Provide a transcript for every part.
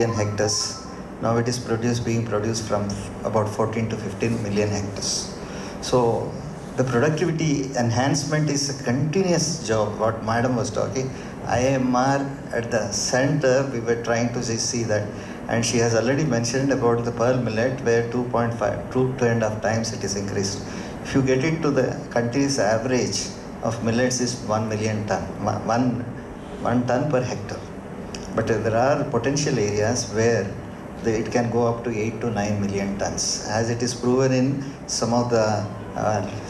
million hectares. Now it is being produced from about 14 to 15 million hectares. So the productivity enhancement is a continuous job. What Madam was talking, IMR at the center, we were trying to see that. And she has already mentioned about the pearl millet where 2.5 times it is increased. If you get into the country's average of millets is 1 million ton, 1 ton per hectare. But there are potential areas where it can go up to 8 to 9 million tons, as it is proven in some of the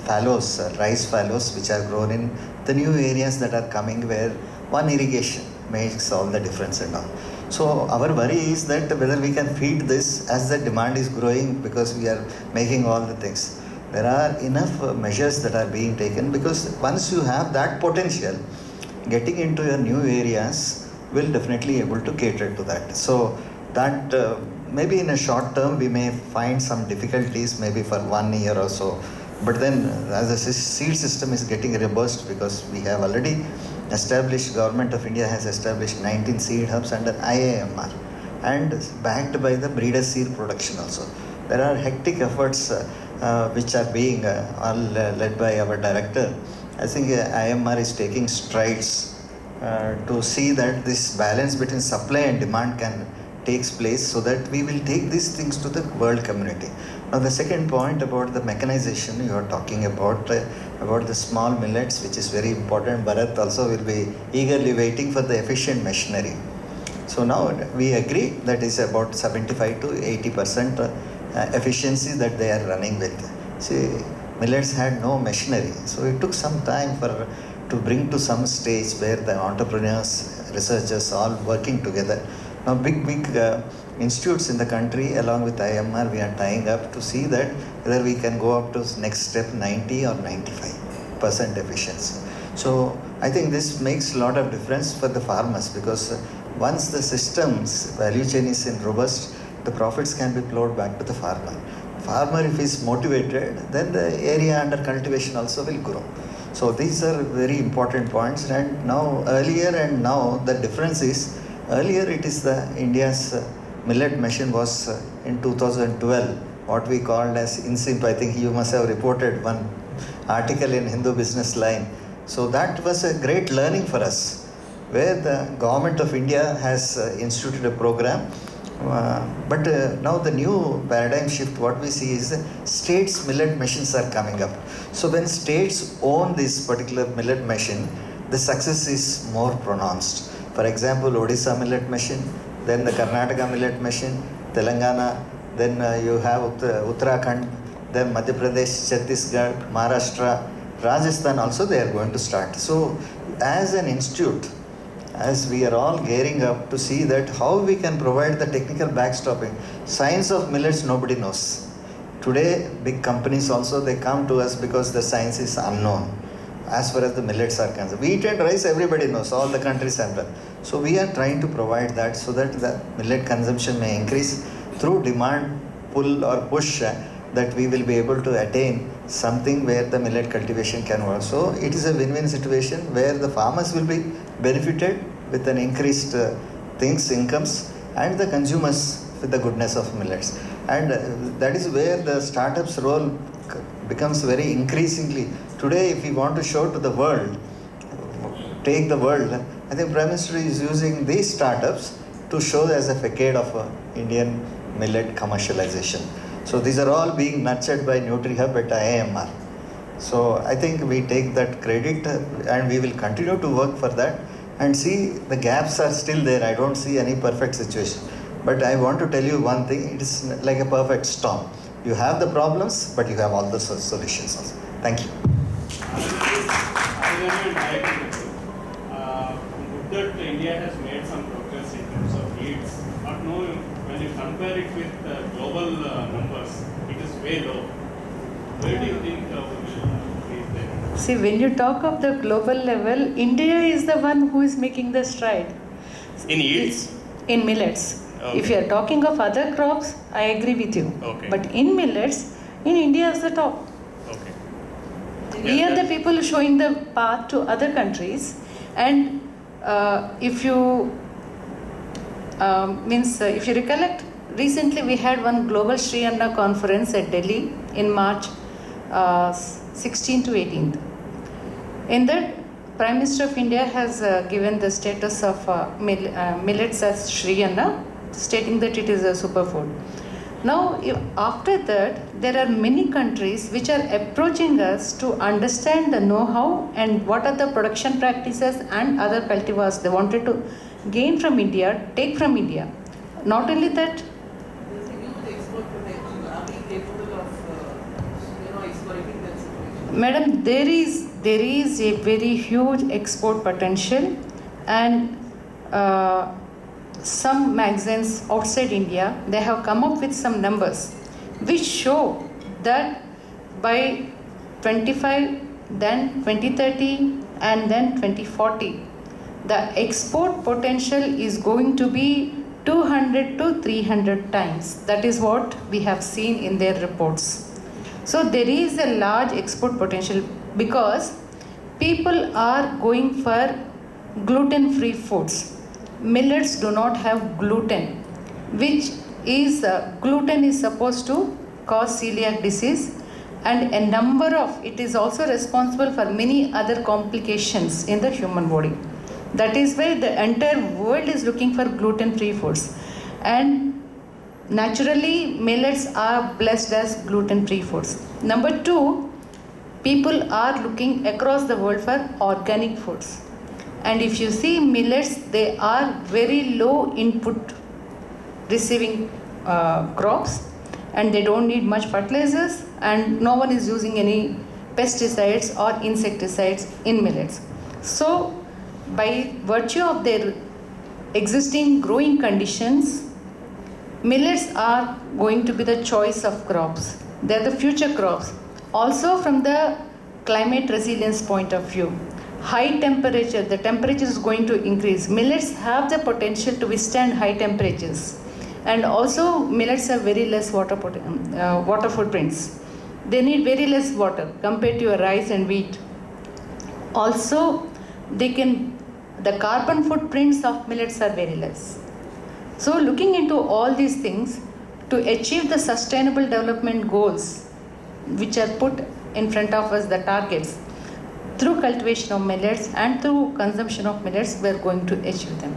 fallows, rice fallows, which are grown in the new areas that are coming, where one irrigation makes all the difference and all. So our worry is that whether we can feed this as the demand is growing, because we are making all the things. There are enough measures that are being taken, because once you have that potential, getting into your new areas will definitely able to cater to that. So that maybe in a short term we may find some difficulties, maybe for 1 year or so. But then as the seed system is getting robust, because we have already established, Government of India has established 19 seed hubs under IAMR and backed by the breeder seed production also. There are hectic efforts which are being all led by our director. I think IMR is taking strides to see that this balance between supply and demand can takes place, so that we will take these things to the world community. Now the second point about the mechanization you are talking about the small millets, which is very important. Bharat also will be eagerly waiting for the efficient machinery. So now we agree that is about 75 to 80% efficiency that they are running with. See, millets had no machinery, so it took some time to bring to some stage where the entrepreneurs, researchers all working together. Now big institutes in the country along with IMR, we are tying up to see that whether we can go up to next step 90 or 95% efficiency. So I think this makes a lot of difference for the farmers, because once the system's value chain is in robust, the profits can be plowed back to the farmer. Farmer, if he is motivated, then the area under cultivation also will grow. So these are very important points. And now earlier and now the difference is, earlier it is the India's millet machine was in 2012 what we called as INSIMP. I think you must have reported one article in Hindu Business Line. So that was a great learning for us, where the Government of India has instituted a program. But now the new paradigm shift, what we see is states' millet machines are coming up. So when states own this particular millet machine, the success is more pronounced. For example, Odisha millet machine, then the Karnataka millet machine, Telangana, then you have Uttarakhand, then Madhya Pradesh, Chhattisgarh, Maharashtra, Rajasthan also they are going to start. So as an institute, as we are all gearing up to see that how we can provide the technical backstopping. Science of millets nobody knows. Today big companies also, they come to us because the science is unknown as far as the millets are concerned. Wheat and rice everybody knows, all the countries have done. So we are trying to provide that so that the millet consumption may increase through demand pull or push, that we will be able to attain something where the millet cultivation can work. So it is a win-win situation where the farmers will be benefited with an increased incomes, and the consumers with the goodness of millets. And that is where the startups role becomes very increasingly. Today if we want to show to the world, take the world, I think Prime Minister is using these startups to show as a facade of Indian millet commercialization. So these are all being nurtured by NutriHub at IAMR. So I think we take that credit and we will continue to work for that, and see the gaps are still there. I don't see any perfect situation. But I want to tell you one thing, it is like a perfect storm. You have the problems, but you have all the solutions also. Thank you. Good that India has made some progress in terms of yields, but no, when you compare it with global numbers, it is way low. Where do you think we will reach there? See, when you talk of the global level, India is the one who is making the stride. In yields? In millets. Okay. If you are talking of other crops, I agree with you. Okay. But in millets, in India is the top. Okay. We are the people showing the path to other countries, and if you If you recollect, recently we had one global Sri Anna conference at Delhi in March 16 to 18th. In that, Prime Minister of India has given the status of millets as Sri Anna, stating that it is a superfood. Now, after that, there are many countries which are approaching us to understand the know-how and what are the production practices and other cultivars they wanted to gain from India, take from India. Not only that, There's a huge export potential. Are we capable of, exploiting that situation? Madam, there is a very huge export potential, and some magazines outside India, they have come up with some numbers which show that by 25, then 2030, and then 2040, the export potential is going to be 200 to 300 times. That is what we have seen in their reports. So there is a large export potential because people are going for gluten-free foods. Millets do not have gluten, which is gluten is supposed to cause celiac disease, and a number of it is also responsible for many other complications in the human body. That is why the entire world is looking for gluten-free foods, and naturally millets are blessed as gluten-free foods. Number two, people are looking across the world for organic foods. And if you see millets, they are very low input receiving crops, and they don't need much fertilizers, and no one is using any pesticides or insecticides in millets. So by virtue of their existing growing conditions, millets are going to be the choice of crops. They are the future crops. Also from the climate resilience point of view, high temperature, the temperature is going to increase. Millets have the potential to withstand high temperatures. And also millets have very less water footprints. They need very less water compared to your rice and wheat. Also, the carbon footprints of millets are very less. So looking into all these things, to achieve the sustainable development goals which are put in front of us, the targets, through cultivation of millets and through consumption of millets, we are going to achieve them.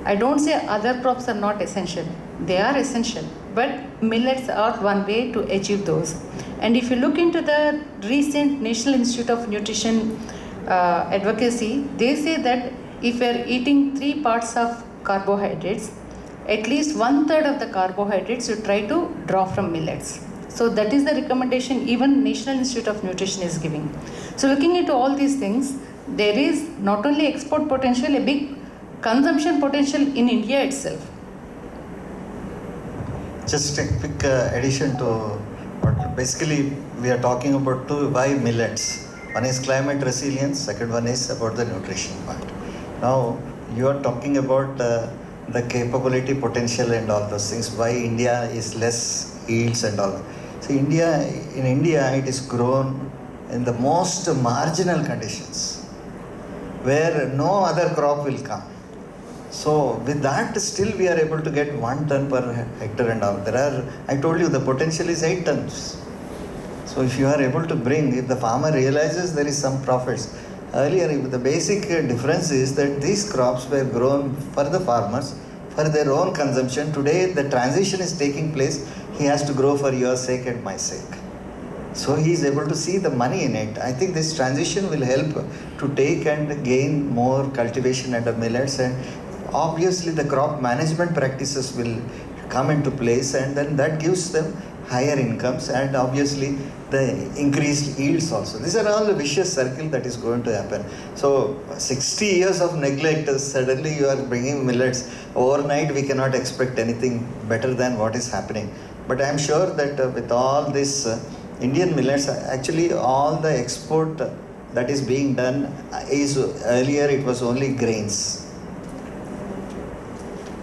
I don't say other crops are not essential. They are essential, but millets are one way to achieve those. And if you look into the recent National Institute of Nutrition advocacy, they say that if we are eating 3 parts of carbohydrates, at least 1/3 of the carbohydrates you try to draw from millets. So that is the recommendation even National Institute of Nutrition is giving. So looking into all these things, there is not only export potential, a big consumption potential in India itself. Just a quick addition to what basically we are talking about why millets. One is climate resilience, second one is about the nutrition part. Now you are talking about the capability, potential and all those things, why India is less yields and all. See, in India it is grown in the most marginal conditions where no other crop will come. So with that still we are able to get 1 ton per hectare and all. I told you the potential is 8 tons. So if you are able to bring, if the farmer realizes there is some profits. Earlier the basic difference is that these crops were grown for the farmers, for their own consumption. Today the transition is taking place. He has to grow for your sake and my sake. So he is able to see the money in it. I think this transition will help to take and gain more cultivation under millets, and obviously the crop management practices will come into place, and then that gives them higher incomes and obviously the increased yields also. These are all the vicious circle that is going to happen. So 60 years of neglect, suddenly you are bringing millets. Overnight we cannot expect anything better than what is happening. But I am sure that with all this Indian millets, actually all the export that is being done is, earlier it was only grains.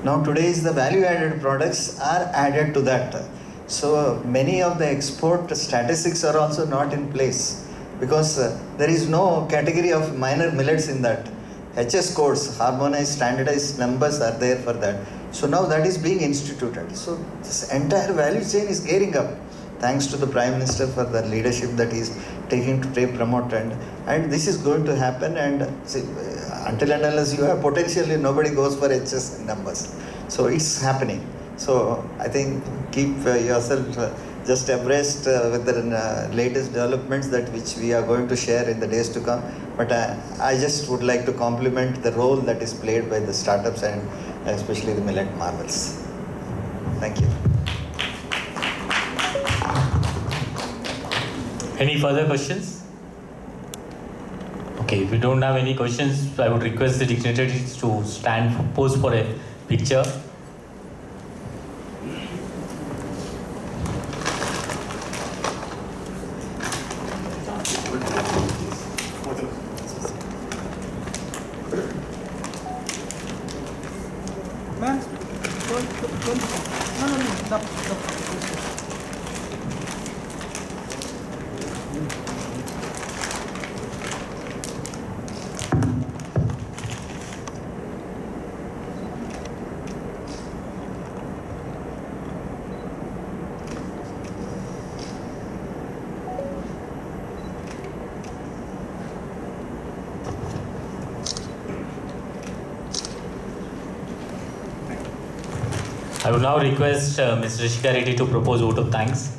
Now today's the value added products are added to that. So many of the export statistics are also not in place because there is no category of minor millets in that. HS codes, harmonized, standardized numbers are there for that. So now that is being instituted. So this entire value chain is gearing up. Thanks to the Prime Minister for the leadership that he is taking to take promote and this is going to happen. And see, until and unless you have potential, nobody goes for HS numbers. So it's happening. So I think keep yourself just abreast with the latest developments that which we are going to share in the days to come. But I just would like to compliment the role that is played by the startups and especially the Millet Marvels. Thank you. Any further questions? Okay, if we don't have any questions, I would request the dignitaries to stand, pose for a picture. I would now request Ms. Rishika Reddy to propose vote of thanks.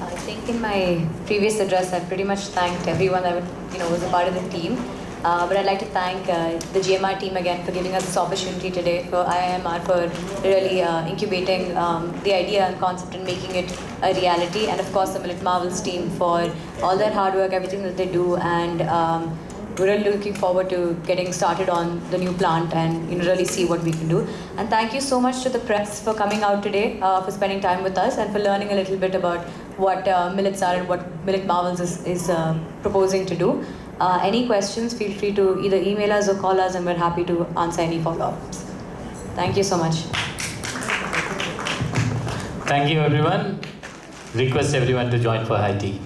I think in my previous address, I pretty much thanked everyone that was a part of the team. But I'd like to thank the GMR team again for giving us this opportunity today, for IIMR for really incubating the idea and concept and making it a reality, and of course the Millet Marvels team for all their hard work, everything that they do, and we're really looking forward to getting started on the new plant and really see what we can do. And thank you so much to the press for coming out today, for spending time with us and for learning a little bit about what millets are and what Millet Marvels is proposing to do. Any questions, feel free to either email us or call us, and we're happy to answer any follow-ups. Thank you so much. Thank you, everyone. Request everyone to join for high tea.